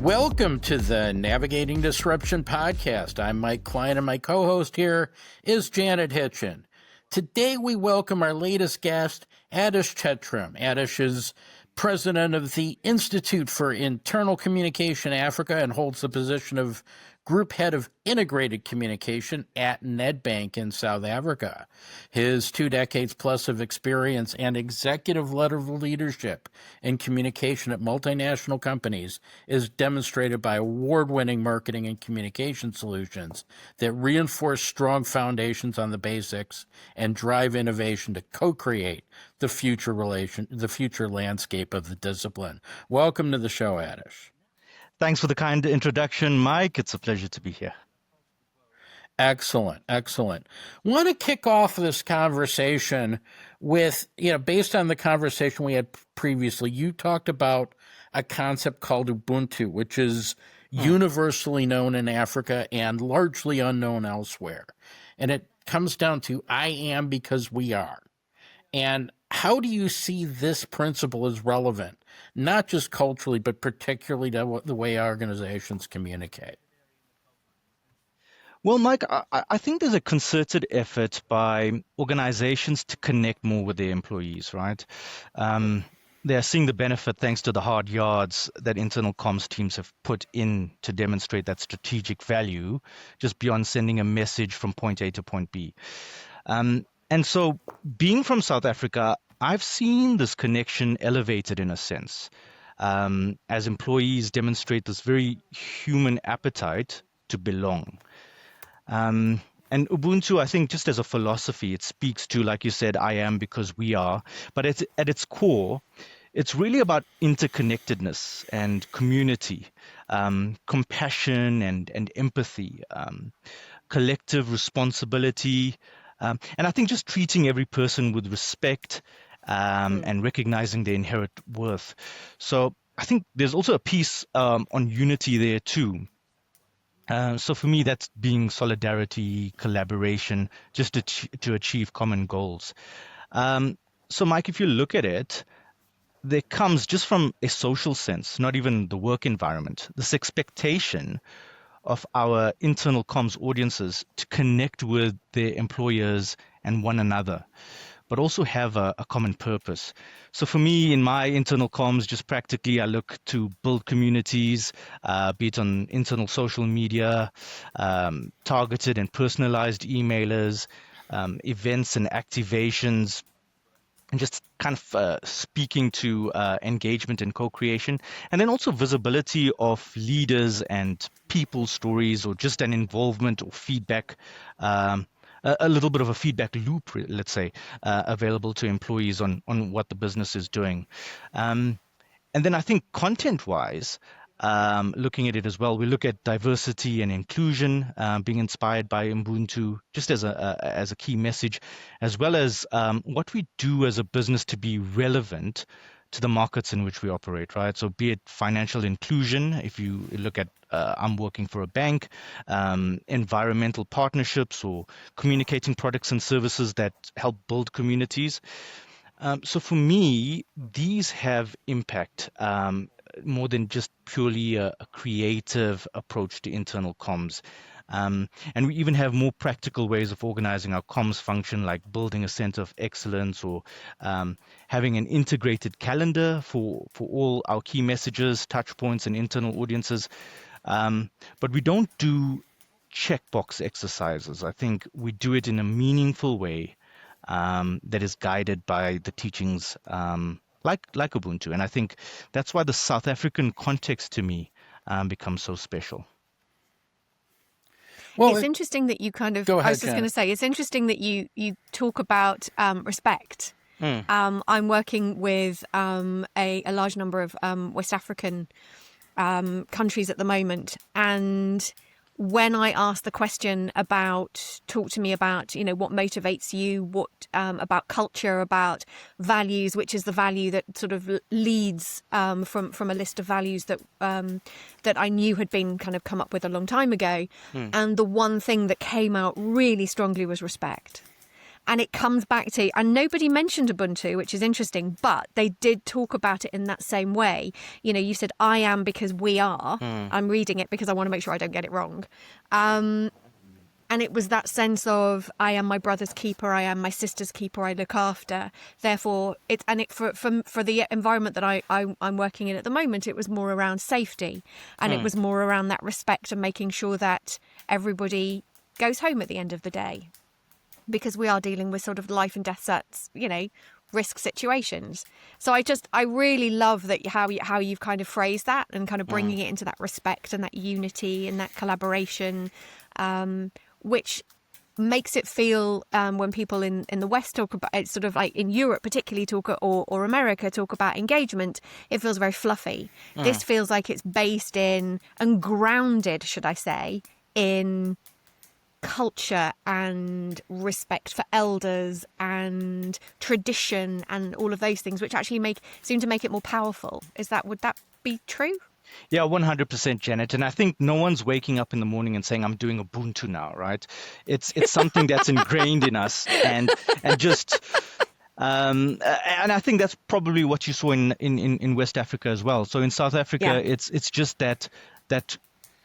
Welcome to the Navigating Disruption podcast. I'm Mike Klein, and my co-host here is Janet Hitchin. Today we welcome our latest guest, Adesh Chetram. Adesh is president of the Institute for Internal Communication Africa and holds the position of group head of integrated communication at Nedbank in South Africa. His 2 decades plus of experience and executive level leadership in communication at multinational companies is demonstrated by award-winning marketing and communication solutions that reinforce strong foundations on the basics and drive innovation to co-create the future landscape of the discipline. Welcome to the show, Adesh. Thanks for the kind introduction, Mike. It's a pleasure to be here. Excellent. Want to kick off this conversation with, based on the conversation we had previously, you talked about a concept called Ubuntu, which is universally known in Africa and largely unknown elsewhere. And it comes down to I am because we are. And how do you see this principle as relevant, not just culturally, but particularly to the way organizations communicate? Well, Mike, I think there's a concerted effort by organizations to connect more with their employees, right? They're seeing the benefit thanks to the hard yards that internal comms teams have put in to demonstrate that strategic value just beyond sending a message from point A to point B. And so being from South Africa, I've seen this connection elevated in a sense as employees demonstrate this very human appetite to belong. And Ubuntu, I think, just as a philosophy, it speaks to, like you said, I am because we are. But at its core, it's really about interconnectedness and community, compassion and empathy, collective responsibility. And I think just treating every person with respect and recognizing their inherent worth. So I think there's also a piece on unity there too. So for me, that's being solidarity, collaboration, just to achieve common goals. So Mike, if you look at it, there comes just from a social sense, not even the work environment, this expectation of our internal comms audiences to connect with their employers and one another, but also have a common purpose. So for me, in my internal comms, just practically, I look to build communities, be it on internal social media, targeted and personalized emailers, events and activations, and just kind of speaking to engagement and co-creation, and then also visibility of leaders and people stories, or just an involvement or feedback, a little bit of a feedback loop, let's say, available to employees on what the business is doing. And then I think content-wise, looking at it as well, we look at diversity and inclusion, being inspired by Ubuntu, just as a key message, as well as what we do as a business to be relevant to the markets in which we operate, right? So be it financial inclusion, if you look at I'm working for a bank, environmental partnerships, or communicating products and services that help build communities. So for me, these have impact more than just purely a creative approach to internal comms. And we even have more practical ways of organizing our comms function, like building a center of excellence, or having an integrated calendar for all our key messages, touch points, and internal audiences. But we don't do checkbox exercises. I think we do it in a meaningful way that is guided by the teachings like Ubuntu. And I think that's why the South African context to me becomes so special. Well, it's interesting that you kind of, go ahead, I was just going to say, it's interesting that you talk about respect. I'm working with a large number of West African countries at the moment, and when I ask the question about, talk to me about, what motivates you, what about culture, about values, which is the value that sort of leads from a list of values that I knew had been kind of come up with a long time ago. And the one thing that came out really strongly was respect. And it comes back to, and nobody mentioned Ubuntu, which is interesting, but they did talk about it in that same way. You know, you said, I am because we are. I'm reading it because I want to make sure I don't get it wrong. And it was that sense of, I am my brother's keeper, I am my sister's keeper, I look after. Therefore, for the environment that I'm working in at the moment, it was more around safety. And it was more around that respect and making sure that everybody goes home at the end of the day. Because we are dealing with sort of life and death sets, you know, risk situations. So I really love that how you've kind of phrased that and kind of bringing it into that respect and that unity and that collaboration, which makes it feel when people in the West talk about it, sort of like in Europe particularly talk or America talk about engagement, it feels very fluffy. This feels like it's based in and grounded, should I say, in culture and respect for elders and tradition and all of those things, which actually seem to make it more powerful. Would that be true? Yeah, 100%, Janet. And I think no one's waking up in the morning and saying, I'm doing Ubuntu now, right? It's something that's ingrained in us and I think that's probably what you saw in West Africa as well. So in South Africa, it's just that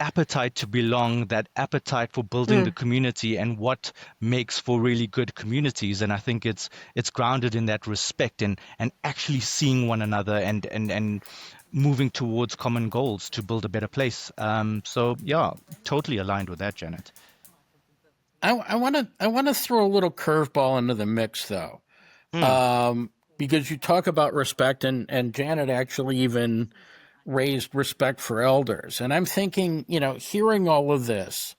appetite to belong, that appetite for building the community and what makes for really good communities. And I think it's grounded in that respect and actually seeing one another and moving towards common goals to build a better place. So yeah, totally aligned with that, Janet. I want to throw a little curveball into the mix though, because you talk about respect and Janet actually even raised respect for elders. And I'm thinking, you know, hearing all of this,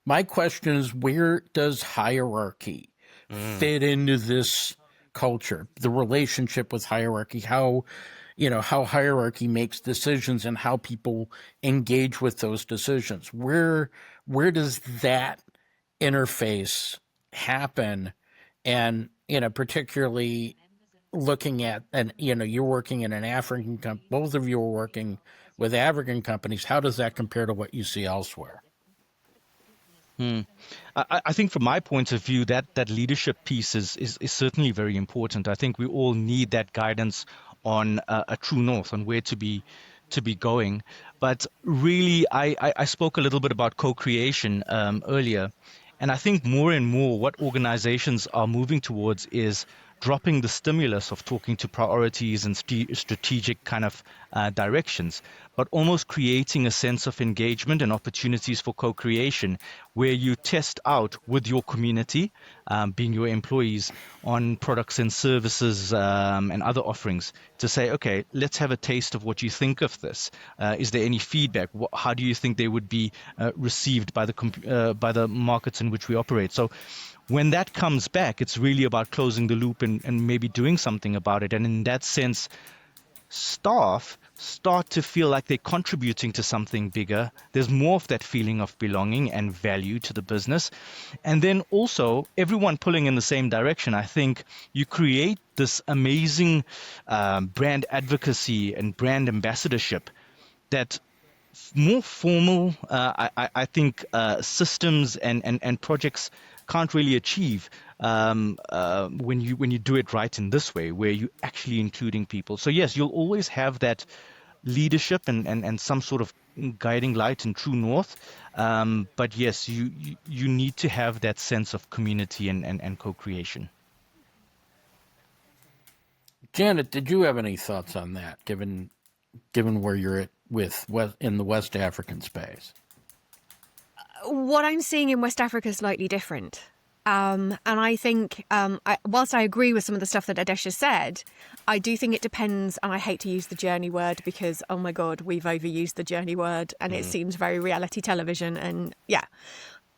my question is, where does hierarchy fit into this culture? The relationship with hierarchy, how hierarchy makes decisions and how people engage with those decisions. Where does that interface happen? And, you know, particularly looking at, and you know, you're working in an African company, both of you are working with African companies. How does that compare to what you see elsewhere? I think from my point of view, that leadership piece is certainly very important. I think we all need that guidance on a true north, on where to be going. But really, I spoke a little bit about co-creation earlier. And I think more and more what organizations are moving towards is dropping the stimulus of talking to priorities and strategic kind of directions, but almost creating a sense of engagement and opportunities for co-creation where you test out with your community, being your employees, on products and services and other offerings to say, okay, let's have a taste of what you think of this. Is there any feedback? How do you think they would be received by the markets in which we operate? So when that comes back, it's really about closing the loop and maybe doing something about it. And in that sense, staff start to feel like they're contributing to something bigger. There's more of that feeling of belonging and value to the business. And then also everyone pulling in the same direction. I think you create this amazing brand advocacy and brand ambassadorship that more formal, I think, systems and projects can't really achieve when you do it right in this way, where you're actually including people. So yes, you'll always have that leadership and some sort of guiding light and true north. But yes, you need to have that sense of community and co-creation. Janet, did you have any thoughts on that, given where you're at in the West African space? What I'm seeing in West Africa is slightly different. And I think, whilst I agree with some of the stuff that Adesh has said, I do think it depends, and I hate to use the journey word because, oh my God, we've overused the journey word and it seems very reality television and yeah.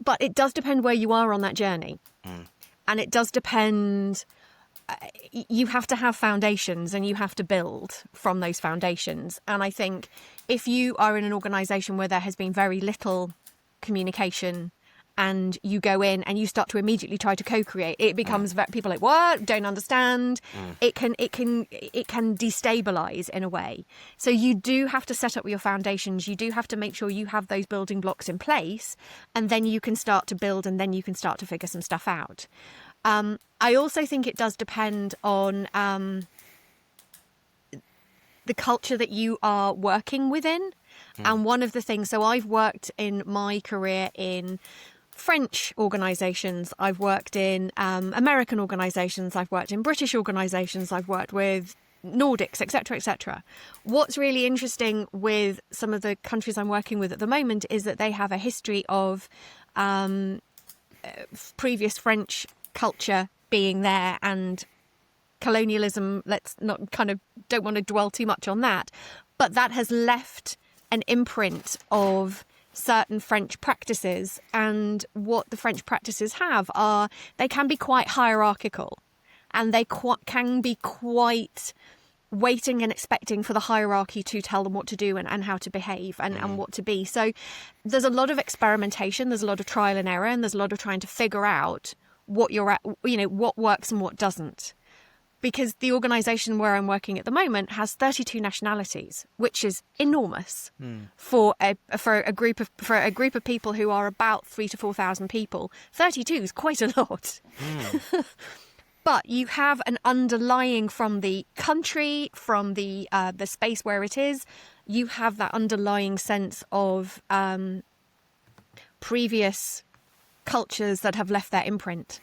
But it does depend where you are on that journey. And it does depend, you have to have foundations and you have to build from those foundations. And I think if you are in an organisation where there has been very little communication and you go in and you start to immediately try to co-create, it becomes people are like, what? Don't understand. It can destabilize in a way. So you do have to set up your foundations. You do have to make sure you have those building blocks in place, and then you can start to build, and then you can start to figure some stuff out. I also think it does depend on the culture that you are working within. And one of the things, so I've worked in my career in French organisations, I've worked in American organisations, I've worked in British organisations, I've worked with Nordics, etc., etc. What's really interesting with some of the countries I'm working with at the moment is that they have a history of previous French culture being there and colonialism. Let's not don't want to dwell too much on that, but that has left an imprint of certain French practices, and what the French practices have are they can be quite hierarchical, and they can be quite waiting and expecting for the hierarchy to tell them what to do and how to behave and what to be. So there's a lot of experimentation, there's a lot of trial and error, and there's a lot of trying to figure out what you're at, what works and what doesn't. Because the organisation where I'm working at the moment has 32 nationalities, which is enormous for a group of people who are about 3,000 to 4,000 people. 32 is quite a lot. But you have an underlying from the country, from the space where it is, you have that underlying sense of previous cultures that have left their imprint.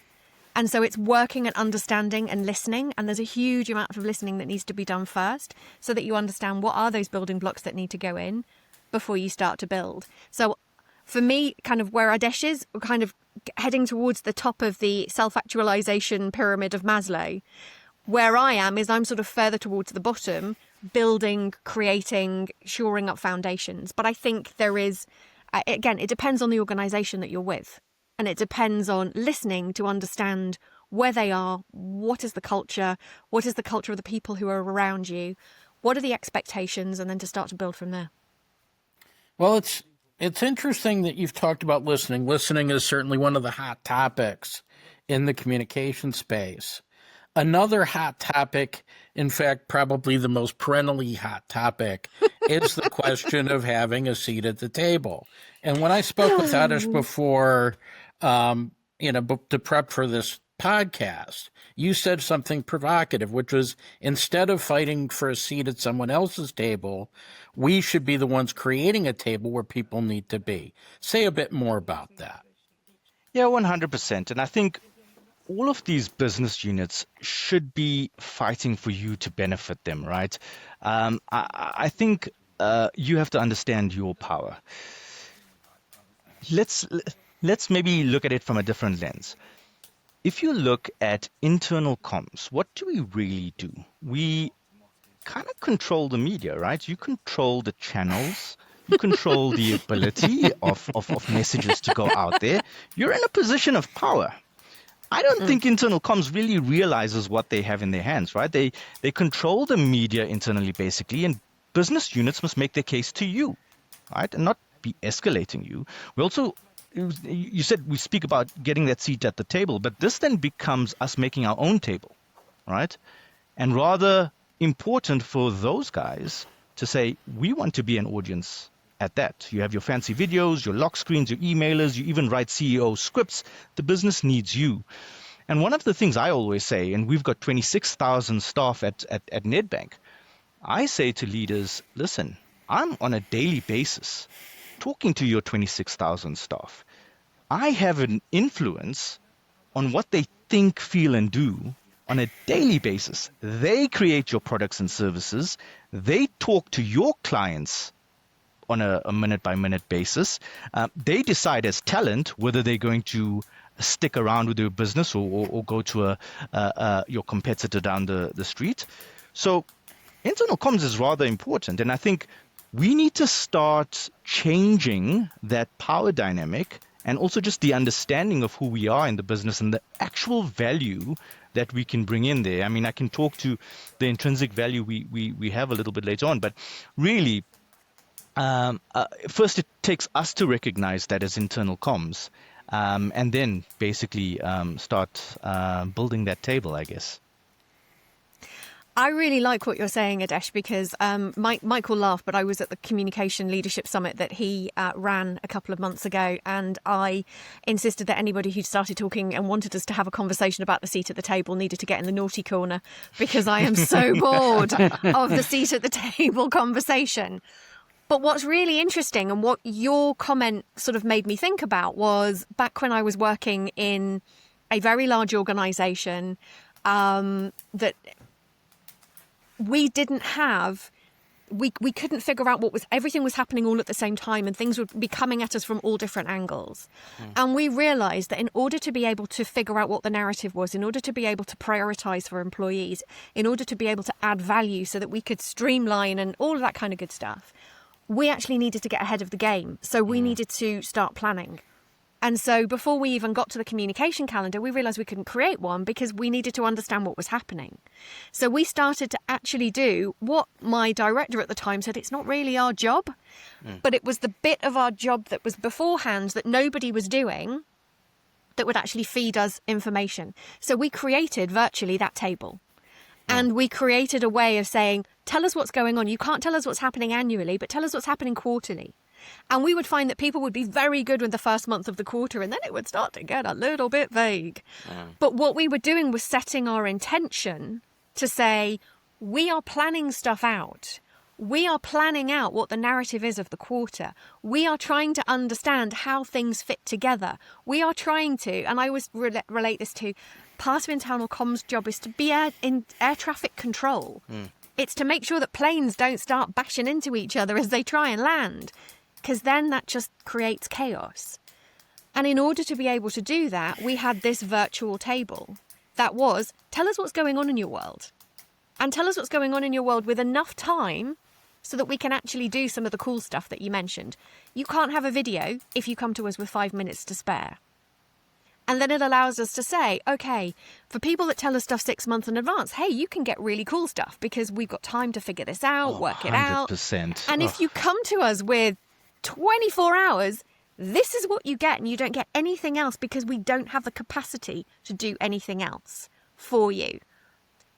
And so it's working and understanding and listening. And there's a huge amount of listening that needs to be done first so that you understand what are those building blocks that need to go in before you start to build. So for me, kind of where Adesh is, we're kind of heading towards the top of the self-actualization pyramid of Maslow. Where I am is I'm sort of further towards the bottom, building, creating, shoring up foundations. But I think there is, again, it depends on the organisation that you're with. And it depends on listening to understand where they are, what is the culture of the people who are around you, what are the expectations, and then to start to build from there. Well, it's interesting that you've talked about listening. Listening is certainly one of the hot topics in the communication space. Another hot topic, in fact, probably the most perennially hot topic, is the question of having a seat at the table. And when I spoke with Adesh before, to prep for this podcast, you said something provocative, which was instead of fighting for a seat at someone else's table, we should be the ones creating a table where people need to be. Say a bit more about that. Yeah, 100%. And I think all of these business units should be fighting for you to benefit them, right? I think you have to understand your power. Let's maybe look at it from a different lens. If you look at internal comms, what do we really do? We kind of control the media, right? You control the channels. You control the ability of messages to go out there. You're in a position of power. I don't think internal comms really realizes what they have in their hands, right? They control the media internally, basically, and business units must make their case to you, right? And not be escalating you. We also, you said we speak about getting that seat at the table, but this then becomes us making our own table, right? And rather important for those guys to say, we want to be an audience at that. You have your fancy videos, your lock screens, your emailers, you even write CEO scripts. The business needs you. And one of the things I always say, and we've got 26,000 staff at Nedbank, I say to leaders, listen, I'm on a daily basis talking to your 26,000 staff. I have an influence on what they think, feel, and do on a daily basis. They create your products and services. They talk to your clients on a minute-by-minute basis. They decide as talent whether they're going to stick around with your business or go to your competitor down the street. So internal comms is rather important. And I think we need to start changing that power dynamic and also just the understanding of who we are in the business and the actual value that we can bring in there. I mean, I can talk to the intrinsic value we have a little bit later on, but really, first it takes us to recognize that as internal comms, and then basically start building that table, I guess. I really like what you're saying, Adesh, because Mike will laugh, but I was at the Communication Leadership Summit that he ran a couple of months ago, and I insisted that anybody who started talking and wanted us to have a conversation about the seat at the table needed to get in the naughty corner, because I am so bored of the seat at the table conversation. But what's really interesting, and what your comment sort of made me think about, was back when I was working in a very large organisation that we didn't have, we couldn't figure out everything was happening all at the same time, and things would be coming at us from all different angles. And we realised that in order to be able to figure out what the narrative was, in order to be able to prioritise for employees, in order to be able to add value so that we could streamline and all of that kind of good stuff, we actually needed to get ahead of the game. So we needed to start planning. And so before we even got to the communication calendar, we realised we couldn't create one because we needed to understand what was happening. So we started to actually do what my director at the time said, it's not really our job, but it was the bit of our job that was beforehand that nobody was doing that would actually feed us information. So we created virtually that table. And we created a way of saying, tell us what's going on. You can't tell us what's happening annually, but tell us what's happening quarterly. And we would find that people would be very good with the first month of the quarter, and then it would start to get a little bit vague. But what we were doing was setting our intention to say, we are planning stuff out. We are planning out what the narrative is of the quarter. We are trying to understand how things fit together. We are trying to, and I always relate this to, part of internal comms job is to be in air traffic control. It's to make sure that planes don't start bashing into each other as they try and land, because then that just creates chaos. And in order to be able to do that, we had this virtual table that was, tell us what's going on in your world. And tell us what's going on in your world with enough time so that we can actually do some of the cool stuff that you mentioned. You can't have a video if you come to us with 5 minutes to spare. And then it allows us to say, okay, for people that tell us stuff 6 months in advance, hey, you can get really cool stuff because we've got time to figure this out, work it out. 100%. And if you come to us with 24 hours, this is what you get, and you don't get anything else because we don't have the capacity to do anything else for you.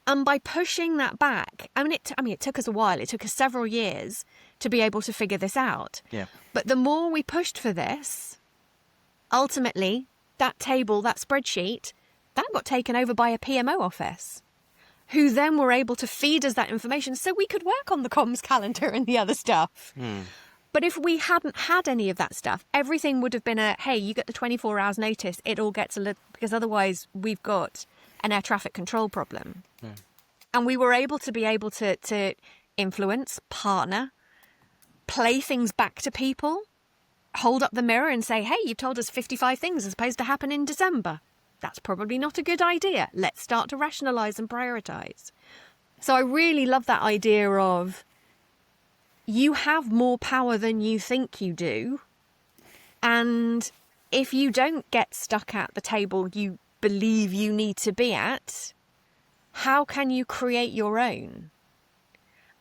And by pushing that back, it took us a while. It took us several years to be able to figure this out. Yeah. But the more we pushed for this, ultimately, that table, that spreadsheet, that got taken over by a PMO office, who then were able to feed us that information so we could work on the comms calendar and the other stuff. But if we hadn't had any of that stuff, everything would have been hey, you get the 24 hours notice, it all gets a little, because otherwise we've got an air traffic control problem. And we were able to influence, partner, play things back to people, hold up the mirror and say, hey, you've told us 55 things are supposed to happen in December. That's probably not a good idea. Let's start to rationalise and prioritise. So I really love that idea of, you have more power than you think you do. And if you don't get stuck at the table you believe you need to be at, how can you create your own?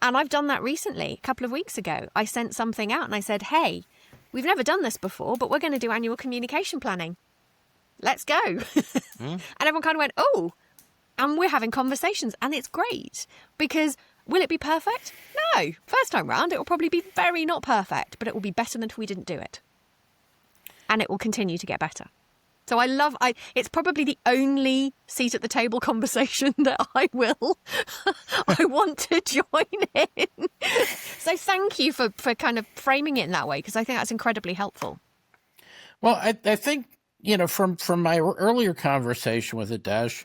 And I've done that recently. A couple of weeks ago, I sent something out and I said, hey, we've never done this before, but we're going to do annual communication planning. Let's go. And everyone kind of went, oh, and we're having conversations, and it's great because will it be perfect? No. First time round, it will probably be very not perfect, but it will be better than if we didn't do it. And it will continue to get better. So it's probably the only seat at the table conversation that I want to join in. So thank you for kind of framing it in that way, because I think that's incredibly helpful. Well, I think, from my earlier conversation with Adesh,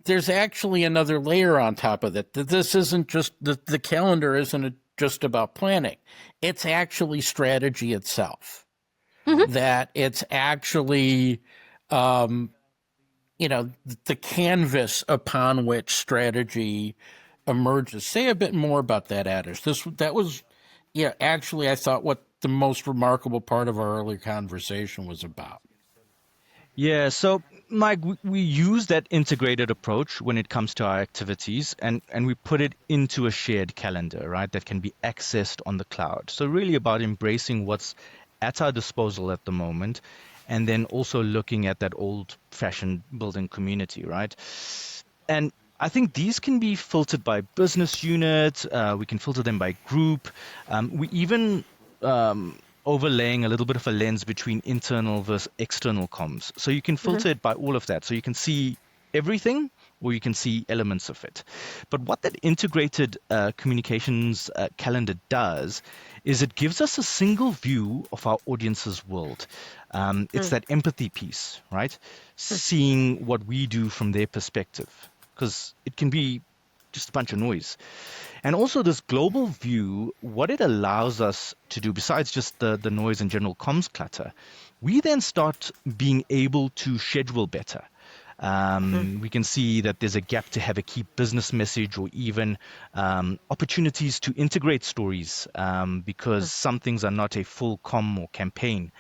there's actually another layer on top of it. That this isn't just, the calendar isn't just about planning. It's actually strategy itself. That it's actually, the canvas upon which strategy emerges. Say a bit more about that, Adesh. That was, actually, I thought what the most remarkable part of our earlier conversation was about. Yeah, so Mike, we use that integrated approach when it comes to our activities, and we put it into a shared calendar, right, that can be accessed on the cloud. So really about embracing what's at our disposal at the moment, and then also looking at that old-fashioned building community, right? And I think these can be filtered by business unit. We can filter them by group. We even overlaying a little bit of a lens between internal versus external comms. So you can filter it by all of that. So you can see everything, or you can see elements of it. But what that integrated communications calendar does is it gives us a single view of our audience's world. It's that empathy piece, right? Seeing what we do from their perspective, because it can be just a bunch of noise. And also this global view, what it allows us to do, besides just the noise and general comms clutter, we then start being able to schedule better. We can see that there's a gap to have a key business message, or even opportunities to integrate stories, because some things are not a full comm or campaign.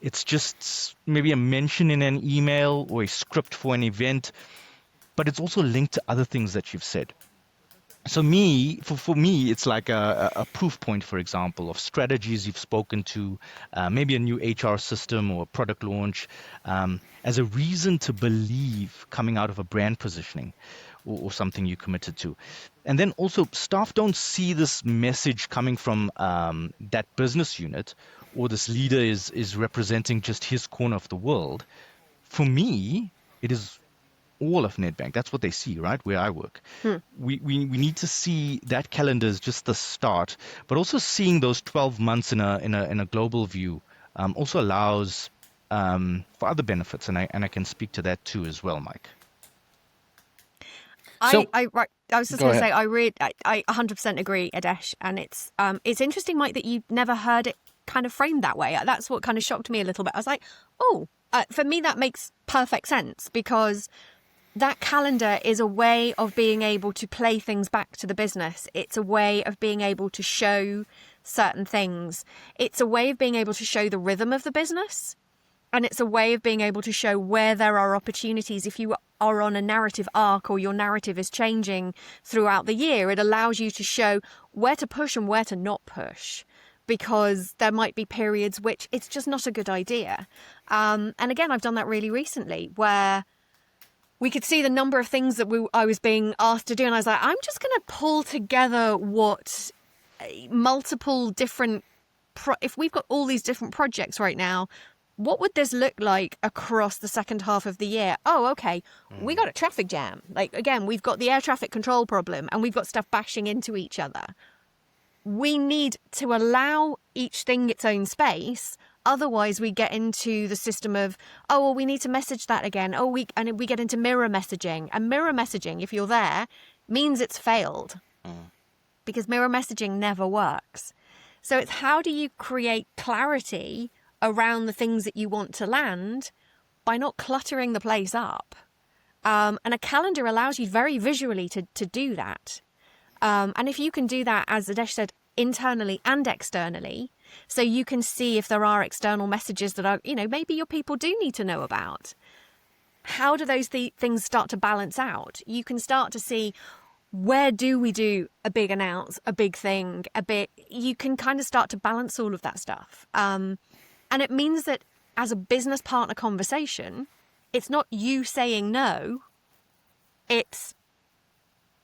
It's just maybe a mention in an email or a script for an event, but it's also linked to other things that you've said. So for me, it's like a proof point, for example, of strategies you've spoken to, maybe a new HR system or a product launch, as a reason to believe coming out of a brand positioning or something you committed to. And then also staff don't see this message coming from that business unit, or this leader is representing just his corner of the world. For me, it is all of Nedbank. That's what they see, right? Where I work. We need to see that calendar as just the start, but also seeing those 12 months in a global view also allows for other benefits, and I can speak to that too as well, Mike. I was just going to say, I 100% agree, Adesh, and it's interesting, Mike, that you never heard it kind of framed that way. That's what kind of shocked me a little bit. I was like, for me that makes perfect sense, because that calendar is a way of being able to play things back to the business. It's a way of being able to show certain things. It's a way of being able to show the rhythm of the business. And it's a way of being able to show where there are opportunities. If you are on a narrative arc, or your narrative is changing throughout the year, it allows you to show where to push and where to not push, because there might be periods which it's just not a good idea. And again, I've done that really recently, where we could see the number of things that I was being asked to do. And I was like, I'm just going to pull together what multiple different, if we've got all these different projects right now, what would this look like across the second half of the year? Oh, okay. We got a traffic jam. Like, again, we've got the air traffic control problem, and we've got stuff bashing into each other. We need to allow each thing its own space. Otherwise, we get into the system of, we need to message that again. And we get into mirror messaging. And mirror messaging, if you're there, means it's failed. Because mirror messaging never works. So it's, how do you create clarity around the things that you want to land by not cluttering the place up? And a calendar allows you very visually to do that. And if you can do that, as Adesh said, internally and externally, so you can see if there are external messages that are, maybe your people do need to know about. How do those things start to balance out? You can start to see, where do we do a big announce, a big thing, you can kind of start to balance all of that stuff. And it means that as a business partner conversation, it's not you saying no, it's,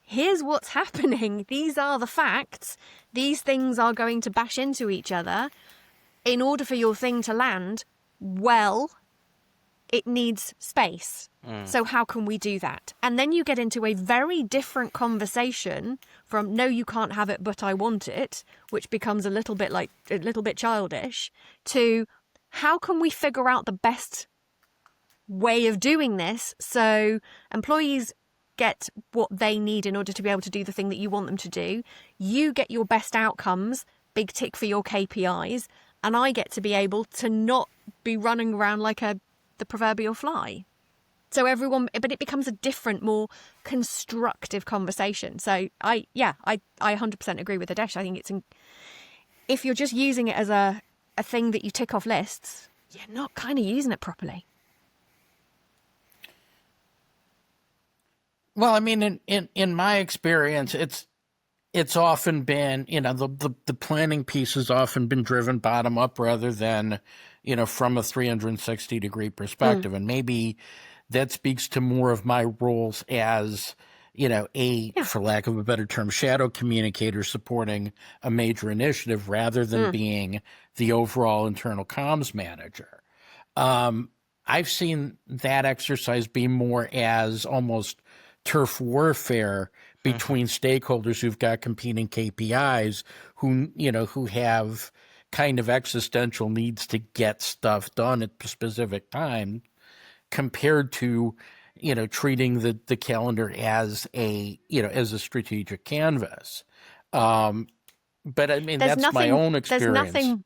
here's what's happening. These are the facts. These things are going to bash into each other. In order for your thing to land well, it needs space. So how can we do that? And then you get into a very different conversation from, no, you can't have it, but I want it, which becomes a little bit childish, to how can we figure out the best way of doing this so employees get what they need in order to be able to do the thing that you want them to do. You get your best outcomes, big tick for your KPIs, and I get to be able to not be running around like the proverbial fly. So but it becomes a different, more constructive conversation. So I 100% agree with Adesh. I think if you're just using it as a thing that you tick off lists, you're not kind of using it properly. Well, I mean, in my experience, it's often been, the planning piece has often been driven bottom up rather than, from a 360-degree perspective. And maybe that speaks to more of my roles as for lack of a better term, shadow communicator supporting a major initiative rather than being the overall internal comms manager. I've seen that exercise be more as almost turf warfare between stakeholders who've got competing KPIs, who have kind of existential needs to get stuff done at specific time, compared to treating the calendar as a strategic canvas. But I mean, that's my own experience.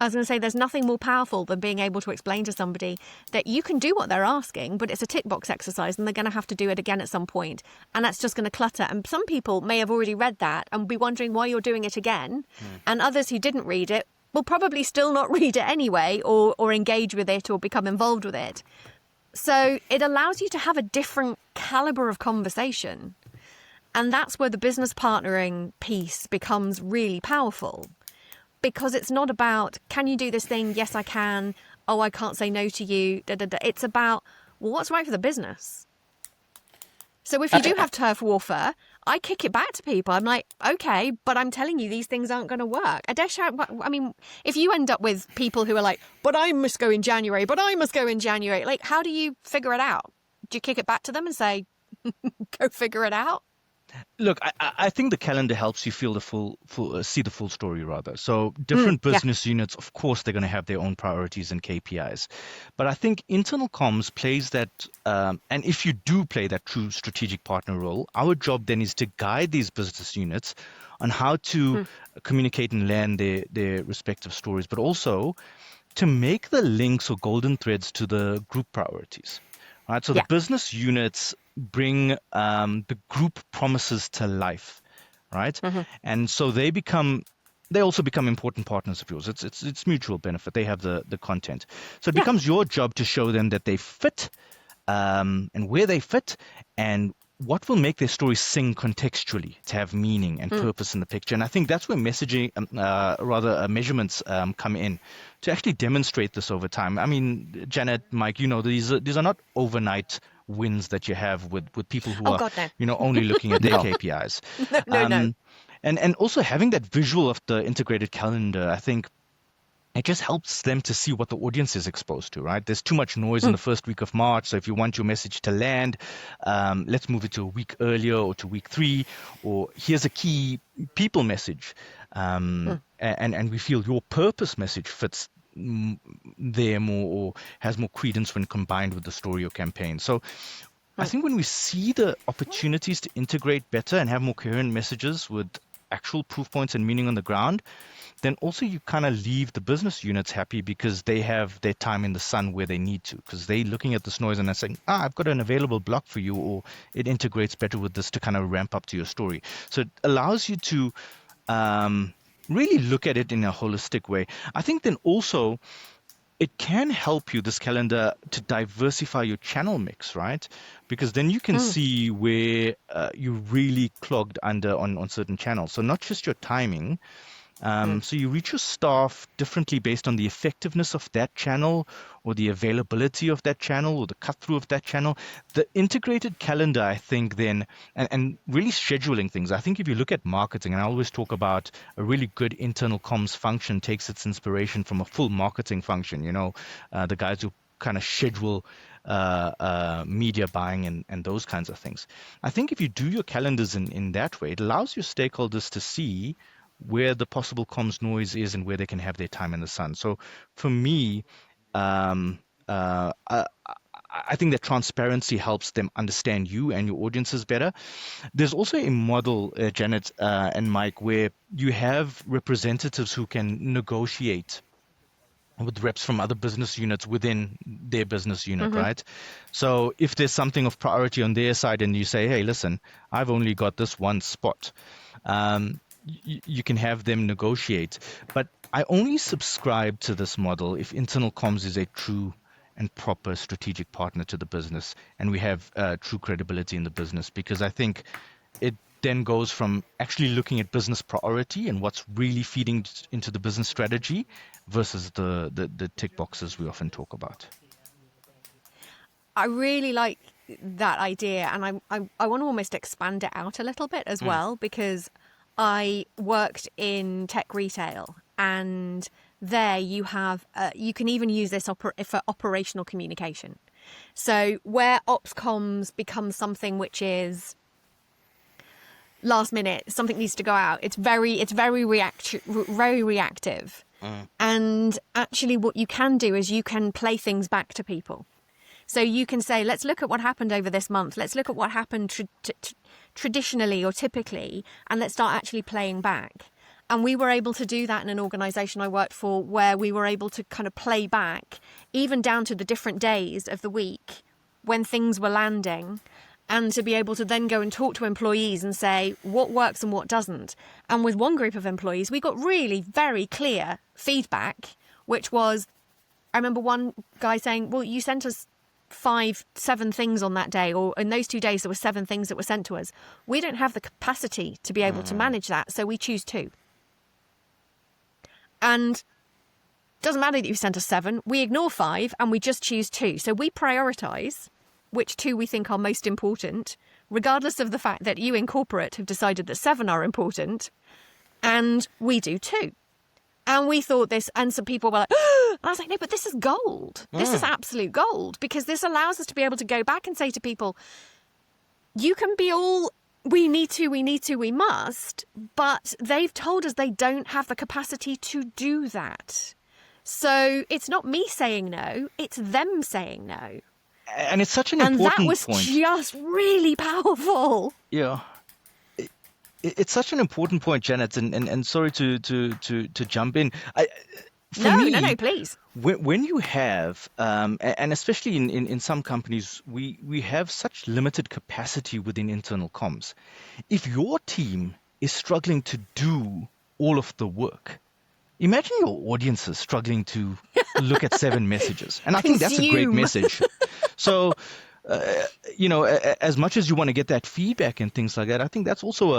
I was going to say, there's nothing more powerful than being able to explain to somebody that you can do what they're asking, but it's a tick box exercise and they're going to have to do it again at some point. And that's just going to clutter. And some people may have already read that and be wondering why you're doing it again. And others who didn't read it will probably still not read it anyway, or engage with it or become involved with it. So it allows you to have a different caliber of conversation. And that's where the business partnering piece becomes really powerful. Because it's not about, can you do this thing? Yes, I can. Oh, I can't say no to you. Da, da, da. It's about, well, what's right for the business? So if you do have turf warfare, I kick it back to people. I'm like, okay, but I'm telling you, these things aren't going to work. Adesh, I mean, if you end up with people who are like, but I must go in January, like, how do you figure it out? Do you kick it back to them and say, go figure it out? Look, I think the calendar helps you feel see the full story rather. So different business units, of course, they're going to have their own priorities and KPIs. But I think internal comms plays that, and if you do play that true strategic partner role, our job then is to guide these business units on how to communicate and land their respective stories, but also to make the links or golden threads to the group priorities. Right, so the business units bring the group promises to life, right? And so they also become important partners of yours. It's mutual benefit. They have the content. So it becomes your job to show them that they fit, and where they fit, and what will make their story sing contextually, to have meaning and purpose in the picture. And I think that's where messaging, measurements come in, to actually demonstrate this over time. I mean, Janet, Mike, these are not overnight wins that you have with people who are only looking at their KPIs. No. And also having that visual of the integrated calendar, I think it just helps them to see what the audience is exposed to, right? There's too much noise in the first week of March. So if you want your message to land, let's move it to a week earlier or to week 3, or here's a key people message. And we feel your purpose message fits there more, or has more credence when combined with the story or campaign. So I think when we see the opportunities to integrate better and have more coherent messages with actual proof points and meaning on the ground, then also you kind of leave the business units happy, because they have their time in the sun where they need to, because they're looking at this noise and they're saying, I've got an available block for you, or it integrates better with this to kind of ramp up to your story. So it allows you to really look at it in a holistic way. I think then also it can help you, this calendar, to diversify your channel mix, right? Because then you can see where you really clogged under on certain channels. So not just your timing. So you reach your staff differently based on the effectiveness of that channel, or the availability of that channel, or the cut through of that channel. The integrated calendar, I think, then, and really scheduling things. I think if you look at marketing, and I always talk about a really good internal comms function takes its inspiration from a full marketing function, the guys who kind of schedule media buying and those kinds of things. I think if you do your calendars in that way, it allows your stakeholders to see where the possible comms noise is and where they can have their time in the sun. So for me, I think that transparency helps them understand you and your audiences better. There's also a model, Janet and Mike, where you have representatives who can negotiate with reps from other business units within their business unit, right? So if there's something of priority on their side and you say, hey, listen, I've only got this one spot, you can have them negotiate. But I only subscribe to this model if internal comms is a true and proper strategic partner to the business, and we have true credibility in the business, because I think it then goes from actually looking at business priority and what's really feeding into the business strategy versus the tick boxes we often talk about. I really like that idea, and I want to almost expand it out a little bit as well, because I worked in tech retail, and there you have you can even use this for operational communication. So where ops comms becomes something which is last minute, something needs to go out. It's very reactive. And actually, what you can do is you can play things back to people. So you can say, let's look at what happened over this month. Let's look at what happened traditionally or typically, and let's start actually playing back. And we were able to do that in an organisation I worked for, where we were able to kind of play back, even down to the different days of the week when things were landing, and to be able to then go and talk to employees and say what works and what doesn't. And with one group of employees, we got really very clear feedback, which was, I remember one guy saying, well, you sent us 7 things on that day, or in those 2 days there were 7 things that were sent to us. We don't have the capacity to be able to manage that, so we choose 2. And it doesn't matter that you sent us 7, we ignore 5 and we just choose 2. So we prioritise which 2 we think are most important, regardless of the fact that you in corporate have decided that 7 are important, and we do 2. And we thought this, and some people were like, oh! And I was like, no, but this is gold. This is absolute gold, because this allows us to be able to go back and say to people, you can be all, we need to, we must, but they've told us they don't have the capacity to do that. So it's not me saying no, it's them saying no. And it's such an important point. And that was just really powerful. Yeah. It's such an important point, Janet, and sorry to jump in. No, please. When you have, and especially in some companies, we have such limited capacity within internal comms. If your team is struggling to do all of the work, imagine your audiences struggling to look at 7 messages. And I think that's a great message. So, as much as you want to get that feedback and things like that, I think that's also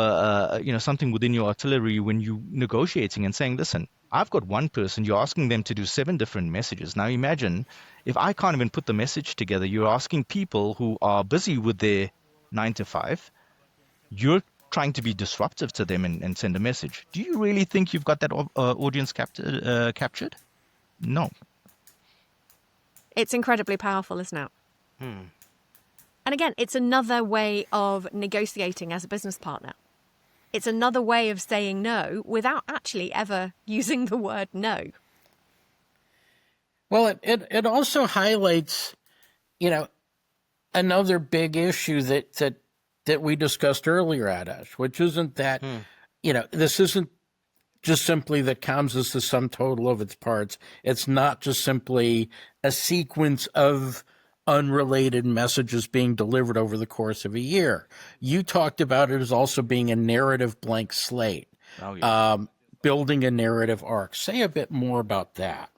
something within your artillery when you negotiating and saying, listen, I've got one person, you're asking them to do 7 different messages. Now imagine if I can't even put the message together, you're asking people who are busy with their 9 to 5, you're trying to be disruptive to them and send a message. Do you really think you've got that audience captured? No. It's incredibly powerful, isn't it? And again, it's another way of negotiating as a business partner. It's another way of saying no without actually ever using the word no. Well, it also highlights, another big issue that we discussed earlier, Adesh, which isn't that, this isn't just simply that comms is the sum total of its parts. It's not just simply a sequence of unrelated messages being delivered over the course of a year. You talked about it as also being a narrative blank slate, building a narrative arc. Say a bit more about that.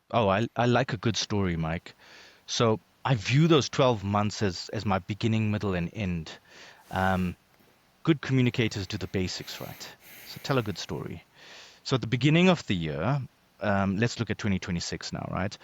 Oh, I like a good story, Mike. So I view those 12 months as my beginning, middle, and end. Good communicators do the basics right. So tell a good story. So at the beginning of the year, let's look at 2026 now, right?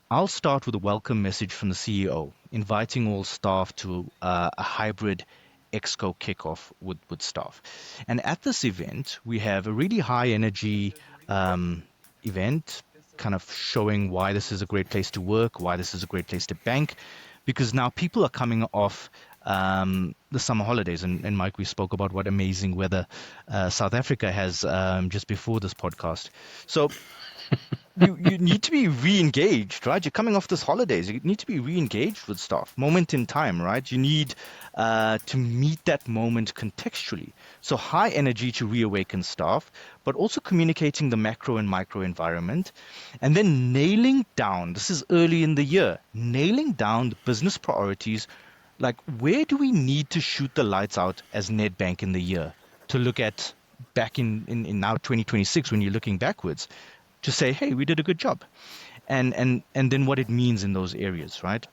I'll start with a welcome message from the CEO, inviting all staff to a hybrid Exco kickoff with staff. And at this event, we have a really high energy event, kind of showing why this is a great place to work, why this is a great place to bank, because now people are coming off the summer holidays. And Mike, we spoke about what amazing weather South Africa has just before this podcast. So you need to be re-engaged, right? You're coming off this holidays. You need to be re-engaged with staff. Moment in time, right? You need to meet that moment contextually. So high energy to reawaken staff, but also communicating the macro and micro environment. And then nailing down, this is early in the year, nailing down the business priorities. Like, where do we need to shoot the lights out as Nedbank in the year to look at back in now 2026 when you're looking backwards? To say, hey, we did a good job, and then what it means in those areas, right?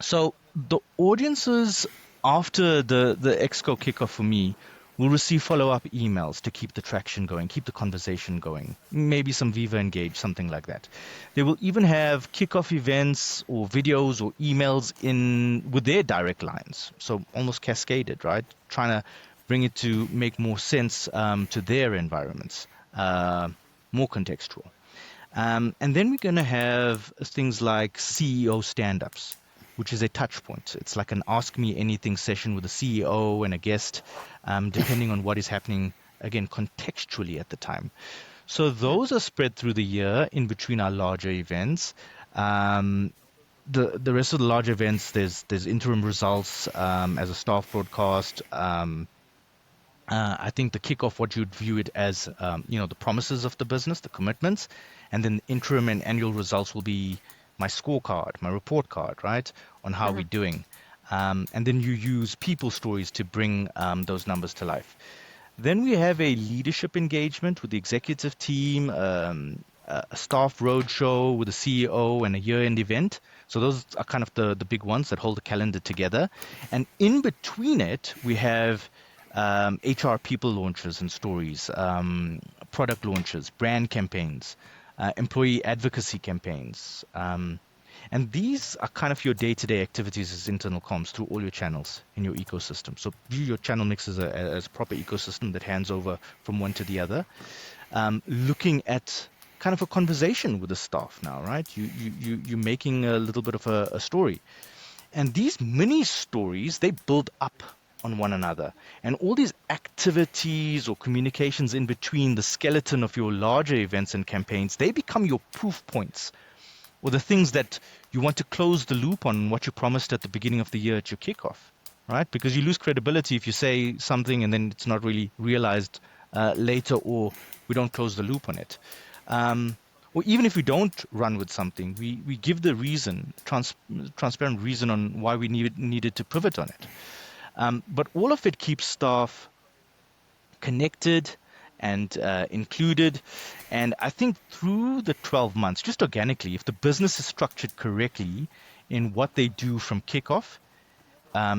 So the audiences after the Exco kickoff for me We'll receive follow-up emails to keep the traction going, keep the conversation going, maybe some Viva Engage, something like that. They will even have kickoff events or videos or emails in with their direct lines, so almost cascaded, right? Trying to bring it to make more sense to their environments, more contextual. And then we're going to have things like CEO stand-ups, which is a touch point. It's like an Ask Me Anything session with a CEO and a guest, depending on what is happening, again, contextually at the time. So those are spread through the year in between our larger events. The rest of the large events, there's interim results as a staff broadcast. I think the kickoff, what you'd view it as, the promises of the business, the commitments, and then interim and annual results will be my scorecard, my report card, right, on how we're doing. And then you use people stories to bring those numbers to life. Then we have a leadership engagement with the executive team, a staff roadshow with the CEO, and a year-end event. So those are kind of the big ones that hold the calendar together. And in between it, we have HR people launches and stories, product launches, brand campaigns, employee advocacy campaigns. And these are kind of your day-to-day activities as internal comms through all your channels in your ecosystem. So view your channel mix as a proper ecosystem that hands over from one to the other. Looking at kind of a conversation with the staff now, right? You're making a little bit of a story. And these mini stories, they build up on one another. And all these activities or communications in between the skeleton of your larger events and campaigns, they become your proof points, or the things that you want to close the loop on what you promised at the beginning of the year at your kickoff, right? Because you lose credibility if you say something and then it's not really realized later, or we don't close the loop on it. Or even if we don't run with something, we give the reason, transparent reason on why we needed to pivot on it. But all of it keeps staff connected and included. And I think through the 12 months, just organically, if the business is structured correctly in what they do from kickoff,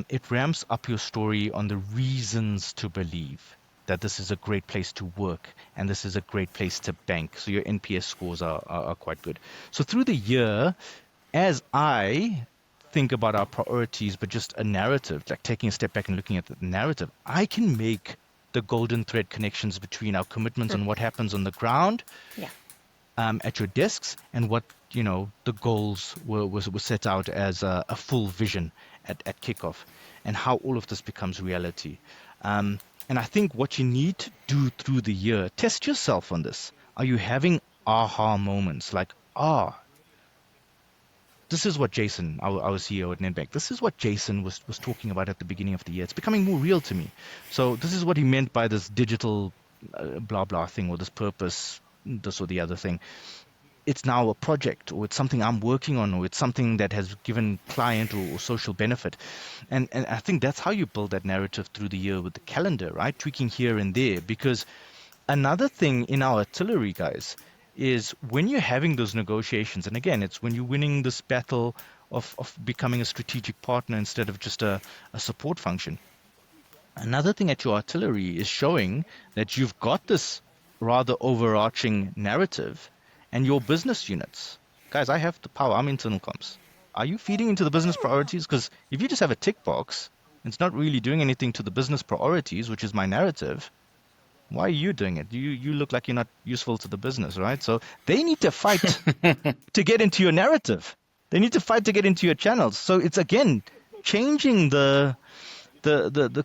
it ramps up your story on the reasons to believe that this is a great place to work and this is a great place to bank. So your NPS scores are quite good. So through the year, as I think about our priorities, but just a narrative, like taking a step back and looking at the narrative, I can make the golden thread connections between our commitments on what happens on the ground, at your desks, and what the goals were set out as a full vision at kickoff, and how all of this becomes reality. And I think what you need to do through the year, test yourself on this. Are you having aha moments like, this is what Jason, our CEO at Nedbank, this is what Jason was talking about at the beginning of the year. It's becoming more real to me. So this is what he meant by this digital blah, blah thing, or this purpose, this or the other thing. It's now a project, or it's something I'm working on, or it's something that has given client or social benefit. And I think that's how you build that narrative through the year with the calendar, right? Tweaking here and there. Because another thing in our artillery, guys, is when you're having those negotiations, and again, it's when you're winning this battle of becoming a strategic partner instead of just a support function. Another thing at your artillery is showing that you've got this rather overarching narrative, and your business units. Guys, I have the power. I'm internal comms. Are you feeding into the business priorities? Because if you just have a tick box, it's not really doing anything to the business priorities, which is my narrative. Why are you doing it? You look like you're not useful to the business, right? So they need to fight to get into your narrative. They need to fight to get into your channels. So it's, again, changing the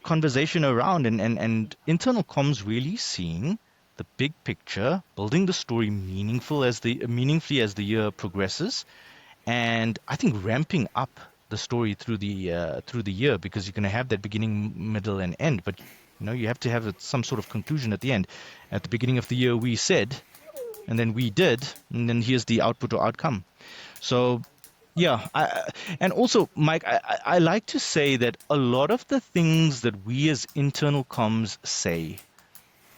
conversation around, and internal comms really seeing the big picture, building the story meaningfully as the year progresses, and I think ramping up the story through the year, because you're going to have that beginning, middle, and end. But you have to have some sort of conclusion at the end. At the beginning of the year, we said, and then we did, and then here's the output or outcome. So, yeah. And also, Mike, I like to say that a lot of the things that we as internal comms say,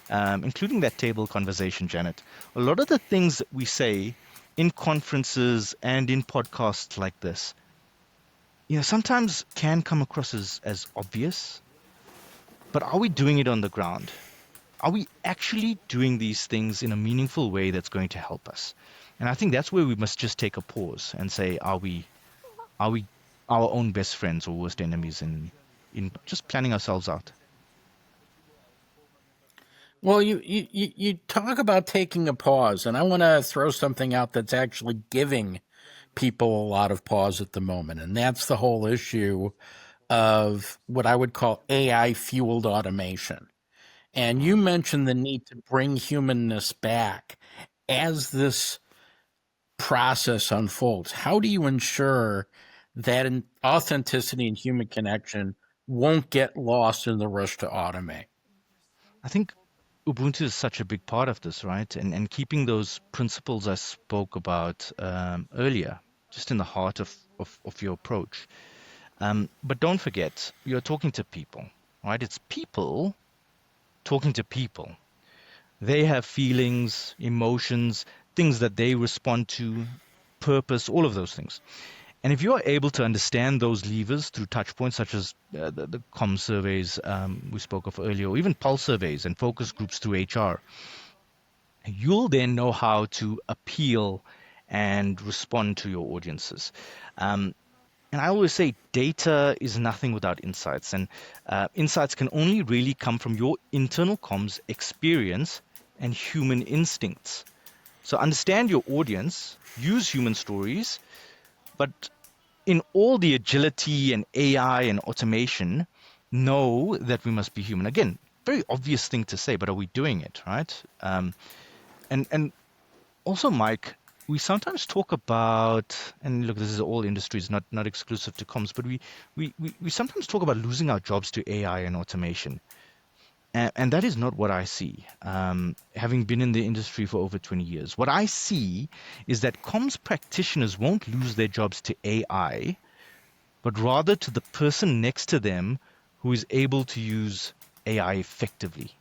including that table conversation, Janet, a lot of the things that we say in conferences and in podcasts like this, sometimes can come across as obvious, But are we doing it on the ground? Are we actually doing these things in a meaningful way that's going to help us? And I think that's where we must just take a pause and say, are we our own best friends or worst enemies in just planning ourselves out? Well, you talk about taking a pause, and I want to throw something out that's actually giving people a lot of pause at the moment, and that's the whole issue of what I would call AI fueled automation. And you mentioned the need to bring humanness back as this process unfolds. How do you ensure that authenticity and human connection won't get lost in the rush to automate? I think Ubuntu is such a big part of this, right? And keeping those principles I spoke about earlier, just in the heart of your approach. But don't forget, you're talking to people, right? It's people talking to people. They have feelings, emotions, things that they respond to, purpose, all of those things. And if you are able to understand those levers through touch points such as the comm surveys we spoke of earlier, or even pulse surveys and focus groups through HR, you'll then know how to appeal and respond to your audiences. And I always say data is nothing without insights, and insights can only really come from your internal comms experience and human instincts. So understand your audience, use human stories, but in all the agility and AI and automation, know that we must be human. Again, very obvious thing to say, but are we doing it, right? And also, Mike, we sometimes talk about, and look, this is all industries, not exclusive to comms, but we sometimes talk about losing our jobs to AI and automation. And that is not what I see, having been in the industry for over 20 years. What I see is that comms practitioners won't lose their jobs to AI, but rather to the person next to them who is able to use AI effectively.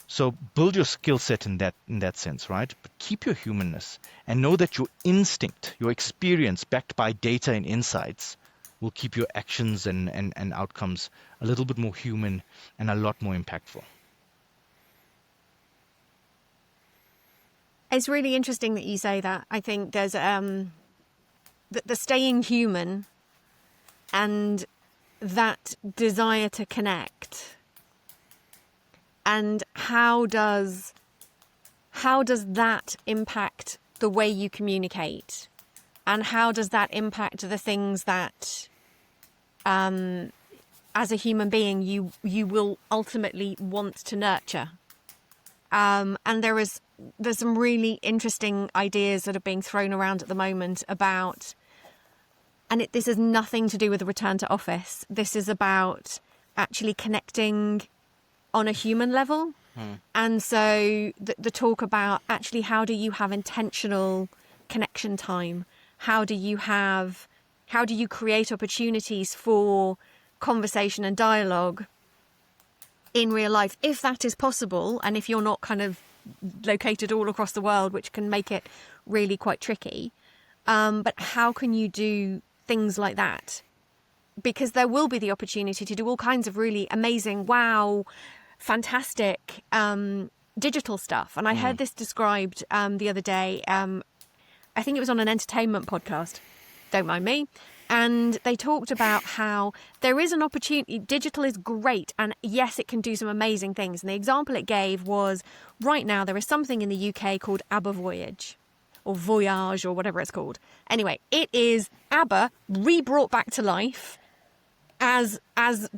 So build your skill set in that sense, right? But keep your humanness and know that your instinct, your experience backed by data and insights will keep your actions and outcomes a little bit more human and a lot more impactful. It's really interesting that you say that. I think there's the staying human and that desire to connect. And how does that impact the way you communicate? And how does that impact the things that, as a human being, you will ultimately want to nurture? And there's some really interesting ideas that are being thrown around at the moment about, and this has nothing to do with the return to office. This is about actually connecting on a human level. And so the talk about actually how do you have intentional connection time? How do you create opportunities for conversation and dialogue in real life, if that is possible, and if you're not kind of located all across the world, which can make it really quite tricky. But how can you do things like that? Because there will be the opportunity to do all kinds of really amazing, fantastic digital stuff. And I heard this described the other day. I think it was on an entertainment podcast. Don't mind me. And they talked about how there is an opportunity. Digital is great. And yes, it can do some amazing things. And the example it gave was right now there is something in the UK called ABBA Voyage or Voyage or whatever it's called. Anyway, it is ABBA re-brought back to life as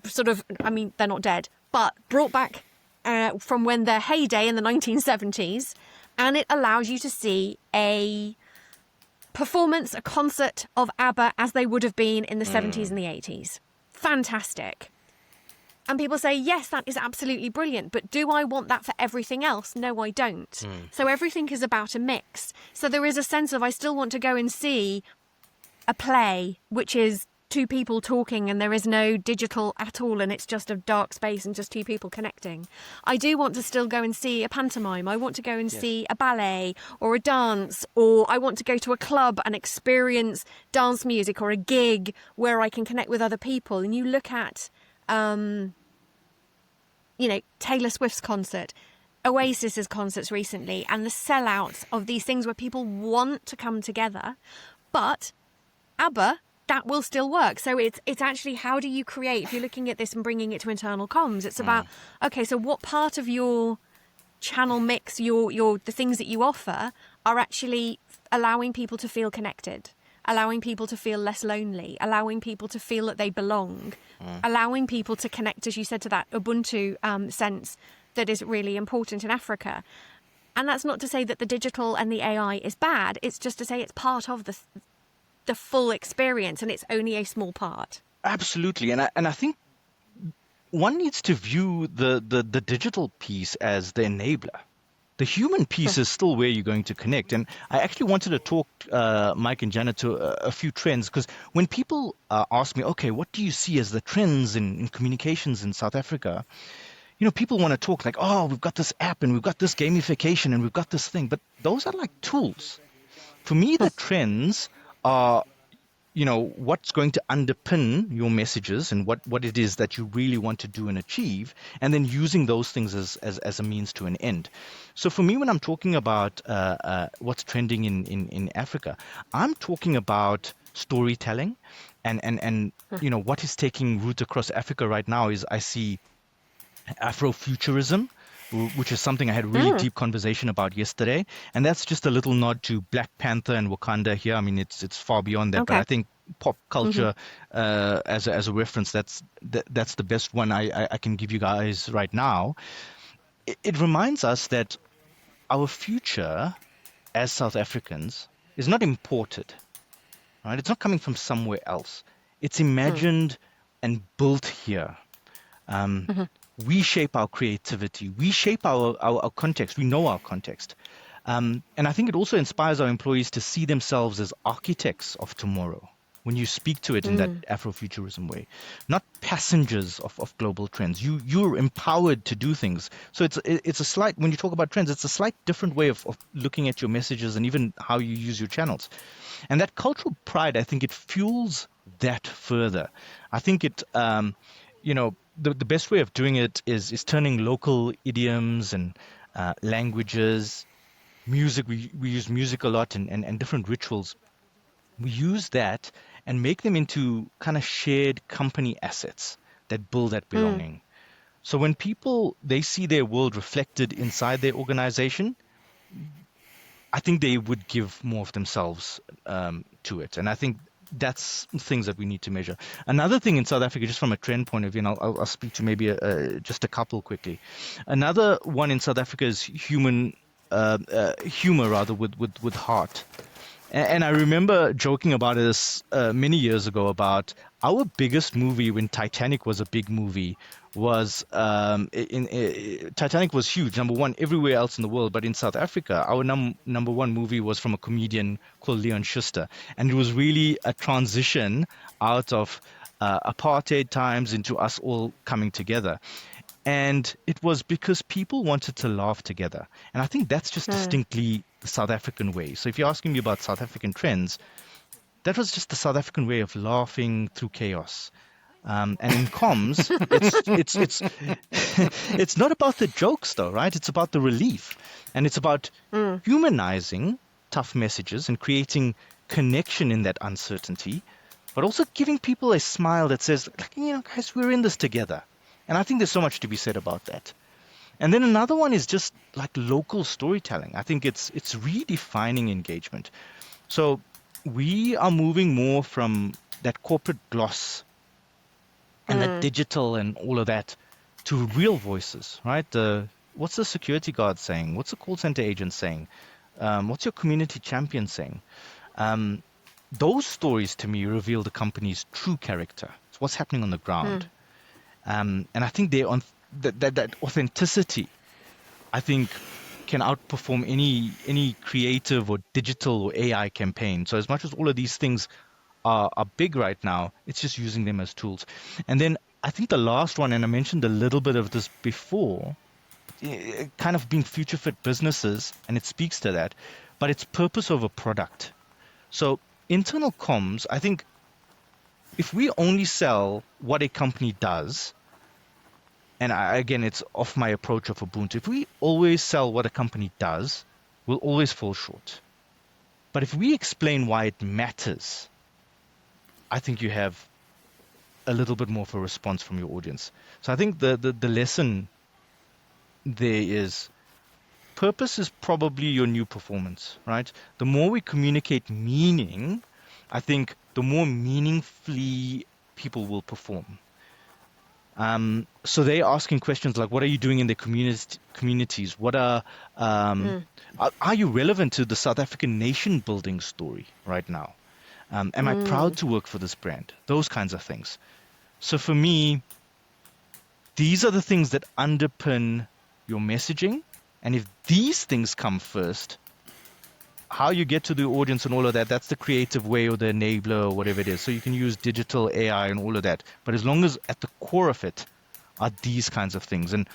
sort of, I mean, they're not dead, but brought back from when their heyday in the 1970s. And it allows you to see a performance, a concert of ABBA as they would have been in the 70s and the 80s. Fantastic. And people say, yes, that is absolutely brilliant. But do I want that for everything else? No, I don't. So everything is about a mix. So there is a sense of I still want to go and see a play, which is two people talking and there is no digital at all and it's just a dark space and just two people connecting. I do want to still go and see a pantomime. I want to go and see a ballet or a dance, or I want to go to a club and experience dance music or a gig where I can connect with other people. And you look at Taylor Swift's concert, Oasis's concerts recently, and the sellouts of these things where people want to come together, but ABBA, that will still work. So it's actually, how do you create, if you're looking at this and bringing it to internal comms, it's about, okay, so what part of your channel mix, the things that you offer are actually allowing people to feel connected, allowing people to feel less lonely, allowing people to feel that they belong, allowing people to connect, as you said, to that Ubuntu sense that is really important in Africa. And that's not to say that the digital and the AI is bad. It's just to say it's part of the full experience, and it's only a small part. Absolutely. And I think one needs to view the digital piece as the enabler. The human piece is still where you're going to connect. And I actually wanted to talk, Mike and Janet, to a few trends, because when people ask me, okay, what do you see as the trends in communications in South Africa? People want to talk like, oh, we've got this app and we've got this gamification and we've got this thing. But those are like tools. For me, the trends are, what's going to underpin your messages and what it is that you really want to do and achieve, and then using those things as a means to an end. So for me, when I'm talking about what's trending in Africa, I'm talking about storytelling and what is taking root across Africa right now is I see Afrofuturism, which is something I had a really deep conversation about yesterday. And that's just a little nod to Black Panther and Wakanda here. I mean, it's far beyond that, Okay. but I think pop culture as a reference, that's the best one I can give you guys right now. It reminds us that our future as South Africans is not imported, right? It's not coming from somewhere else. It's imagined and built here. We shape our creativity. We shape our context. We know our context. And I think it also inspires our employees to see themselves as architects of tomorrow when you speak to it in that Afrofuturism way, not passengers of global trends. You're empowered to do things. So it's a slight, when you talk about trends, it's a slight different way of looking at your messages and even how you use your channels. And that cultural pride, I think it fuels that further. I think it, the best way of doing it is turning local idioms and languages, music. We use music a lot and different rituals. We use that and make them into kind of shared company assets that build that belonging. So when people, they see their world reflected inside their organization, I think they would give more of themselves to it. And I think that's things that we need to measure. Another thing in South Africa, just from a trend point of view, and I'll speak to maybe just a couple quickly. Another one in South Africa is humor rather with heart. And I remember joking about this many years ago about our biggest movie when Titanic was a big movie was Titanic was huge, number one everywhere else in the world, but in South Africa, our number one movie was from a comedian called Leon Schuster, and it was really a transition out of apartheid times into us all coming together. And it was because people wanted to laugh together. And I think that's just distinctly the South African way. So if you're asking me about South African trends, that was just the South African way of laughing through chaos. And in comms, it's not about the jokes though, right? It's about the relief. And it's about humanizing tough messages and creating connection in that uncertainty, but also giving people a smile that says, guys, we're in this together. And I think there's so much to be said about that. And then another one is just like local storytelling. I think it's redefining engagement. So we are moving more from that corporate gloss and that digital and all of that to real voices, right? What's the security guard saying? What's the call center agent saying? What's your community champion saying? Those stories to me reveal the company's true character. It's what's happening on the ground. And I think that authenticity, I think, can outperform any creative or digital or AI campaign. So as much as all of these things are big right now, it's just using them as tools. And then I think the last one, and I mentioned a little bit of this before, kind of being future fit businesses, and it speaks to that, but it's purpose over product. So internal comms, I think, if we only sell what a company does, and again, it's off my approach of Ubuntu. If we always sell what a company does, we'll always fall short. But if we explain why it matters, I think you have a little bit more of a response from your audience. So I think the lesson there is purpose is probably your new performance, right? The more we communicate meaning, I think the more meaningfully people will perform. So they're asking questions like, what are you doing in the communities? What are you relevant to the South African nation building story right now? Am I proud to work for this brand? Those kinds of things. So for me, these are the things that underpin your messaging. And if these things come first, how you get to the audience and all of that, that's the creative way or the enabler or whatever it is. So you can use digital AI and all of that. But as long as at the core of it are these kinds of things. And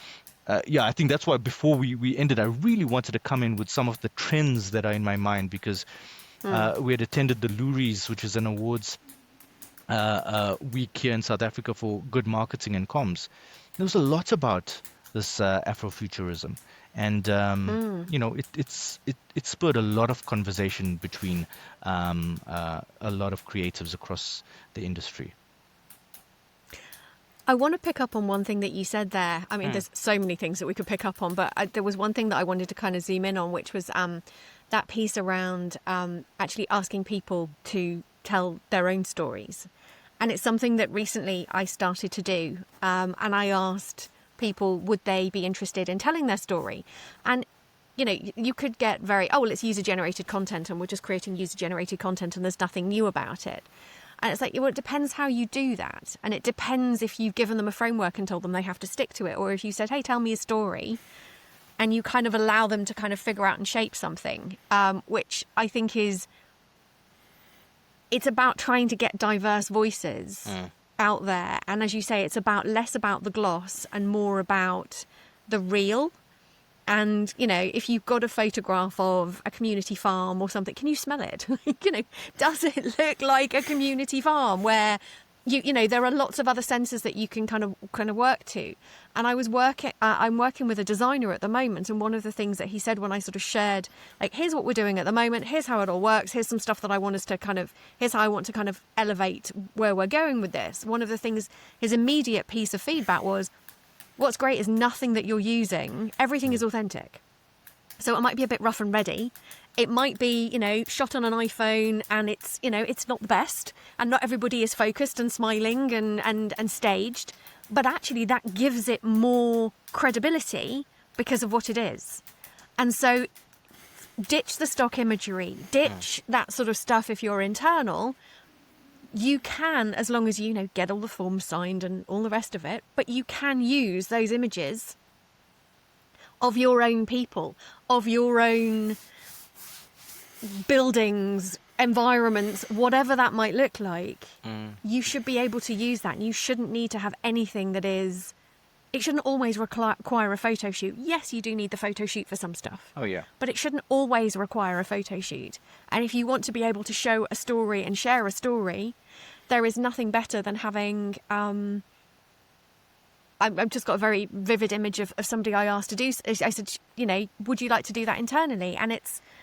I think that's why before we ended, I really wanted to come in with some of the trends that are in my mind, because we had attended the Luries, which is an awards week here in South Africa for good marketing and comms. There was a lot about this Afrofuturism. And it spurred a lot of conversation between a lot of creatives across the industry. I want to pick up on one thing that you said there. I mean, there's so many things that we could pick up on, but there was one thing that I wanted to kind of zoom in on, which was that piece around actually asking people to tell their own stories. And it's something that recently I started to do. And I asked people, would they be interested in telling their story? And you could get it's user-generated content and we're just creating user-generated content and there's nothing new about it. And it's like, well, it depends how you do that. And it depends if you've given them a framework and told them they have to stick to it, or if you said, hey, tell me a story, and you kind of allow them to kind of figure out and shape something, which I think it's about trying to get diverse voices out there. And as you say, it's less about the gloss and more about the real. And, if you've got a photograph of a community farm or something, can you smell it? Does it look like a community farm where, there are lots of other senses that you can kind of work to. And I'm working with a designer at the moment. And one of the things that he said when I sort of shared, like, here's what we're doing at the moment, here's how it all works, here's some stuff that I want us to here's how I want to kind of elevate where we're going with this. One of the things, his immediate piece of feedback was, what's great is nothing that you're using, everything is authentic. So it might be a bit rough and ready. It might be, shot on an iPhone and it's not the best and not everybody is focused and smiling and staged. But actually that gives it more credibility because of what it is. And so ditch the stock imagery, ditch that sort of stuff if you're internal. You can, as long as you get all the forms signed and all the rest of it, but you can use those images of your own people, of your own buildings, environments, whatever that might look like. You should be able to use that. You shouldn't need to have anything it shouldn't always require a photo shoot. Yes, you do need the photo shoot for some stuff. Oh, yeah. But it shouldn't always require a photo shoot. And if you want to be able to show a story and share a story, there is nothing better than having... I've just got a very vivid image of somebody I asked to do. I said, would you like to do that internally? And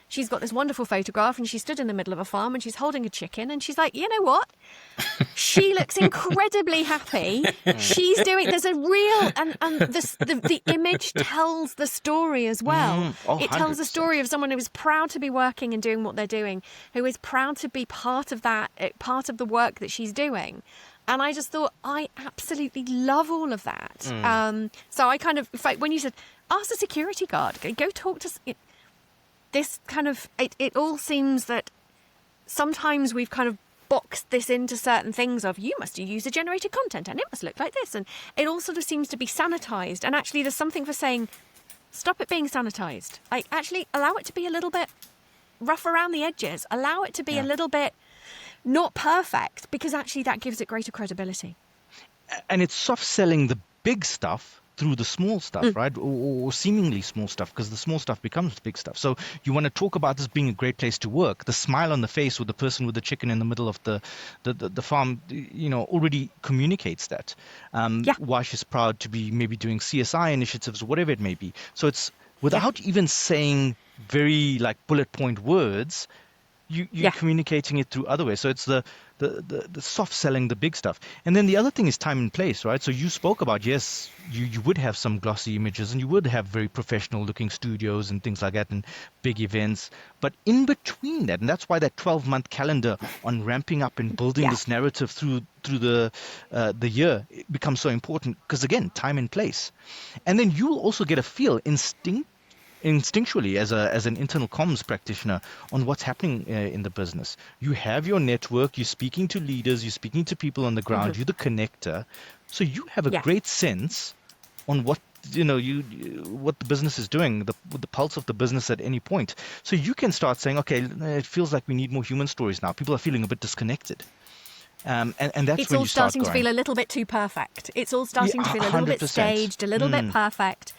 she's got this wonderful photograph and she stood in the middle of a farm and she's holding a chicken and she's like, you know what? She looks incredibly happy. She's there's a real, and the image tells the story as well. It tells the story of someone who is proud to be working and doing what they're doing, who is proud to be part of that, part of the work that she's doing. And I just thought, I absolutely love all of that. So I kind of, when you said, ask the security guard, go talk to... This kind of, it all seems that sometimes we've kind of boxed this into certain things of, you must do user-generated content and it must look like this. And it all sort of seems to be sanitized. And actually there's something for saying, stop it being sanitized. Like, actually allow it to be a little bit rough around the edges. Allow it to be a little bit... not perfect, because actually that gives it greater credibility. And it's soft selling the big stuff through the small stuff, right? Or seemingly small stuff, because the small stuff becomes big stuff. So you want to talk about this being a great place to work. The smile on the face with the person with the chicken in the middle of the farm, already communicates that. Why she's proud to be maybe doing CSI initiatives or whatever it may be. So it's without even saying very like bullet point words, you're communicating it through other ways. So it's the soft selling, the big stuff. And then the other thing is time and place, right? So you spoke about, yes, you would have some glossy images and you would have very professional looking studios and things like that and big events. But in between that, and that's why that 12-month calendar on ramping up and building this narrative through the year becomes so important, because again, time and place. And then you'll also get a feel instinctually as an internal comms practitioner on what's happening in the business. You have your network, you're speaking to leaders, you're speaking to people on the ground, you're the connector. So you have a great sense on what what the business is doing, the pulse of the business at any point. So you can start saying, okay, it feels like we need more human stories now. People are feeling a bit disconnected. And that's it's when all you start starting to feel a little bit too perfect. It's all starting to feel a little bit staged, a little bit perfect.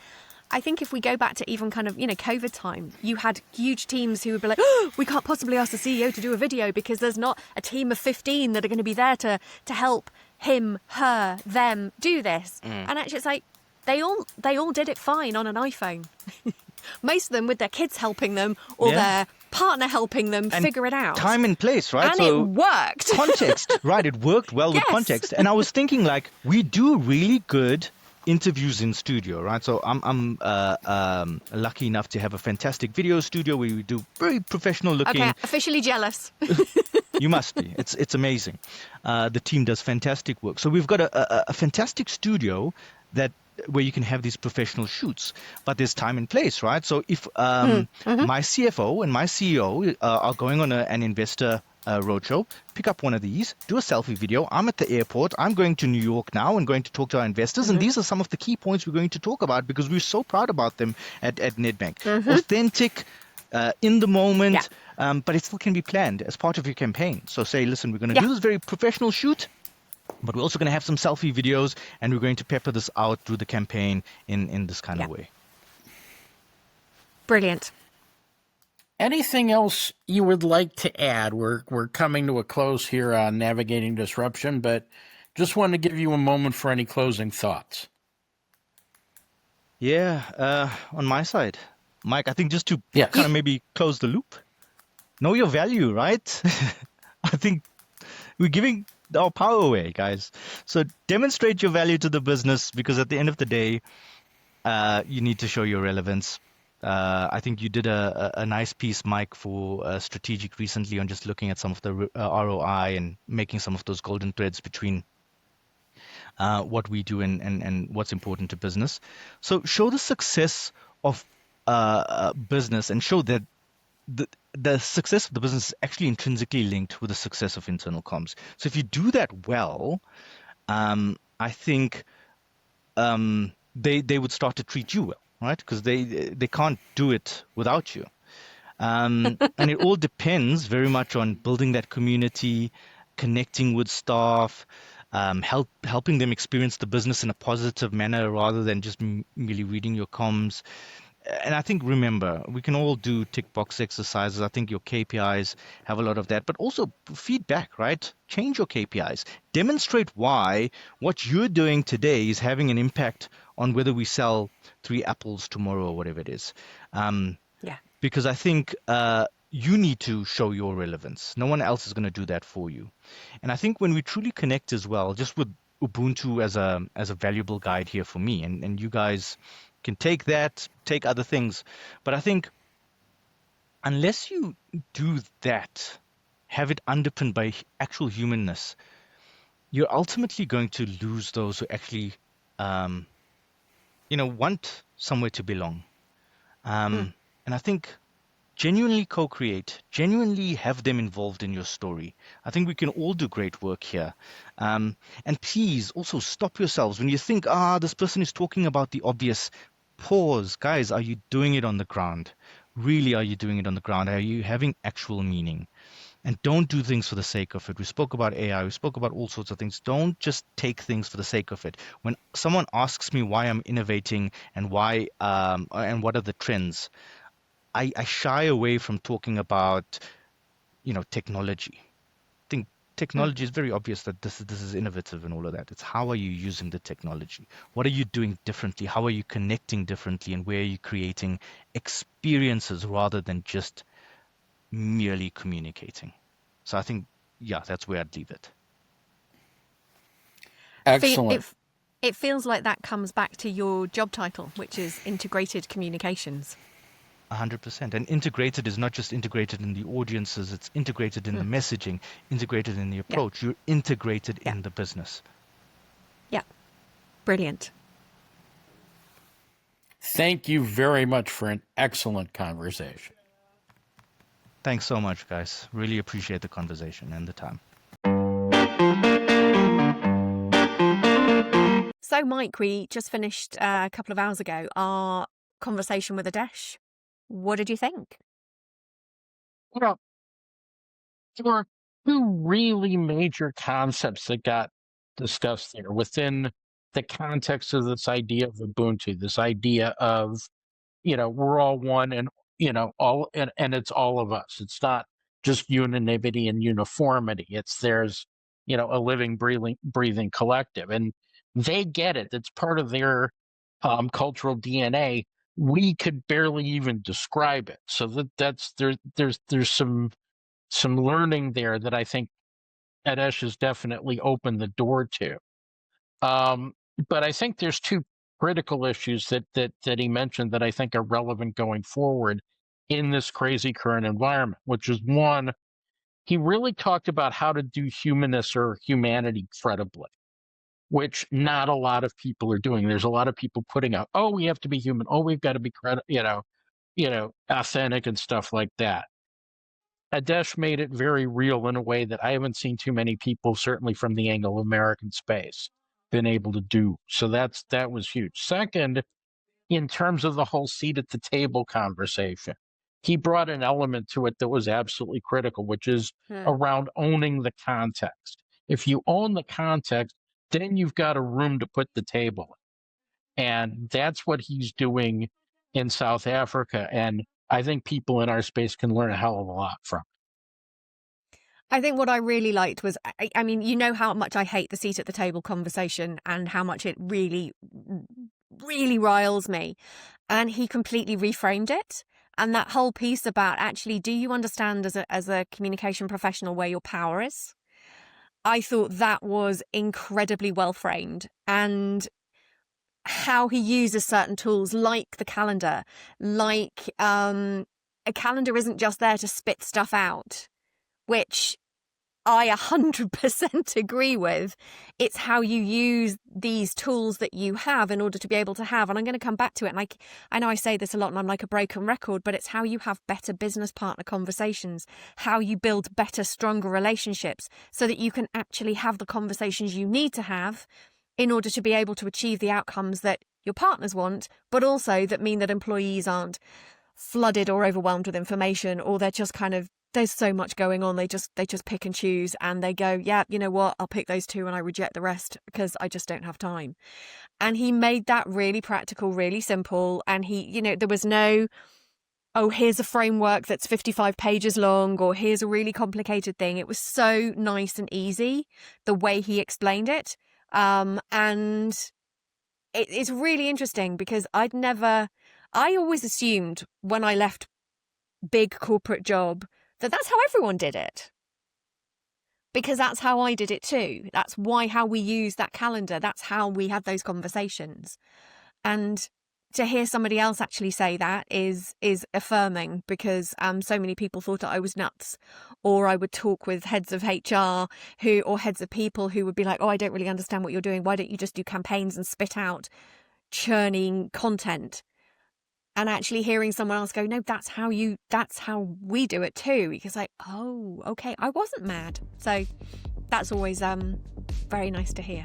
I think if we go back to even kind of, COVID time, you had huge teams who would be like, oh, we can't possibly ask the CEO to do a video because there's not a team of 15 that are going to be there to help him, her, them do this. And actually it's like, they all did it fine on an iPhone. Most of them with their kids helping them or their partner helping them figure it out. Time and place, right? And so it worked. Context, right? It worked well with context. And I was thinking, like, we do really good interviews in studio, right? So I'm lucky enough to have a fantastic video studio where we do very professional looking. Okay, officially jealous. You must be. It's amazing. The team does fantastic work. So we've got a fantastic studio where you can have these professional shoots, but there's time and place, right? So if my CFO and my CEO are going on an investor roadshow, pick up one of these, do a selfie video. I'm at the airport. I'm going to New York now and going to talk to our investors. And these are some of the key points we're going to talk about because we're so proud about them at Nedbank. Authentic, in the moment, but it still can be planned as part of your campaign. So say, listen, we're going to do this very professional shoot, but we're also going to have some selfie videos and we're going to pepper this out through the campaign in this kind of way. Brilliant. Anything else you would like to add? We're coming to a close here on Navigating Disruption, but just want to give you a moment for any closing thoughts. Yeah, on my side, Mike, I think just to kind of maybe close the loop, know your value, right? I think we're giving our power away, guys. So demonstrate your value to the business, because at the end of the day, you need to show your relevance. I think you did a nice piece, Mike, for Strategic recently on just looking at some of the ROI and making some of those golden threads between what we do and what's important to business. So show the success of business and show that the success of the business is actually intrinsically linked with the success of internal comms. So if you do that well, I think they would start to treat you well, right? Because they can't do it without you. And it all depends very much on building that community, connecting with staff, helping them experience the business in a positive manner rather than just merely reading your comms. And I think, remember, we can all do tick box exercises. I think your KPIs have a lot of that, but also feedback, right? Change your KPIs. Demonstrate why what you're doing today is having an impact on whether we sell 3 apples tomorrow or whatever it is. Because I think you need to show your relevance. No one else is going to do that for you. And I think when we truly connect as well, just with Ubuntu as a valuable guide here for me, and you guys can take other things. But I think unless you do that, have it underpinned by actual humanness, you're ultimately going to lose those who actually, want somewhere to belong. And I think genuinely co-create, genuinely have them involved in your story. I think we can all do great work here. And please also stop yourselves when you think, this person is talking about the obvious. Pause. Guys, are you doing it on the ground? Really, are you doing it on the ground? Are you having actual meaning? And don't do things for the sake of it. We spoke about AI. We spoke about all sorts of things. Don't just take things for the sake of it. When someone asks me why I'm innovating and why and what are the trends, I shy away from talking about, technology. I think technology is very obvious that this is innovative and all of that. It's how are you using the technology? What are you doing differently? How are you connecting differently? And where are you creating experiences rather than just merely communicating? So I think, that's where I'd leave it. Excellent. It feels like that comes back to your job title, which is integrated communications. 100%. And integrated is not just integrated in the audiences, it's integrated in the messaging, integrated in the approach. You're integrated in the business. Yeah. Brilliant. Thank you very much for an excellent conversation. Thanks so much, guys. Really appreciate the conversation and the time. So, Mike, we just finished a couple of hours ago our conversation with Adesh. What did you think? There were two really major concepts that got discussed there within the context of this idea of Ubuntu, this idea of, we're all one and, all, and it's all of us. It's not just unanimity and uniformity. There's, a living, breathing collective. And they get it. It's part of their cultural DNA. We could barely even describe it. So there's some learning there that I think Adesh has definitely opened the door to. But I think there's two critical issues that he mentioned that I think are relevant going forward in this crazy current environment, which is one, he really talked about how to do humanness or humanity credibly, which not a lot of people are doing. There's a lot of people putting out, oh, we have to be human. Oh, we've got to be authentic and stuff like that. Adesh made it very real in a way that I haven't seen too many people, certainly from the Anglo-American space, been able to do. So that was huge. Second, in terms of the whole seat at the table conversation, he brought an element to it that was absolutely critical, which is around owning the context. If you own the context, then you've got a room to put the table in. And that's what he's doing in South Africa. And I think people in our space can learn a hell of a lot from it. I think what I really liked was, I mean, you know how much I hate the seat at the table conversation and how much it really, really riles me. And he completely reframed it. And that whole piece about actually, do you understand as a communication professional where your power is? I thought that was incredibly well framed. And how he uses certain tools like the calendar, like a calendar isn't just there to spit stuff out, which I 100% agree with. It's how you use these tools that you have in order to be able to have. And I'm going to come back to it. And I know I say this a lot and I'm like a broken record, but it's how you have better business partner conversations, how you build better, stronger relationships so that you can actually have the conversations you need to have in order to be able to achieve the outcomes that your partners want, but also that mean that employees aren't flooded or overwhelmed with information, or they're just kind of, there's so much going on, they just pick and choose and they go, yeah, you know what, I'll pick those two and I reject the rest because I just don't have time. And he made that really practical, really simple. And he, there was no, oh, here's a framework that's 55 pages long, or here's a really complicated thing. It was so nice and easy the way he explained it. And it's really interesting because I always assumed when I left big corporate job that that's how everyone did it. Because that's how I did it too. That's how we use that calendar. That's how we had those conversations. And to hear somebody else actually say that is affirming, because so many people thought I was nuts. Or I would talk with heads of HR or heads of people who would be like, oh, I don't really understand what you're doing. Why don't you just do campaigns and spit out churning content? And actually hearing someone else go, no, that's how we do it too. Because like, oh, okay, I wasn't mad. So that's always very nice to hear.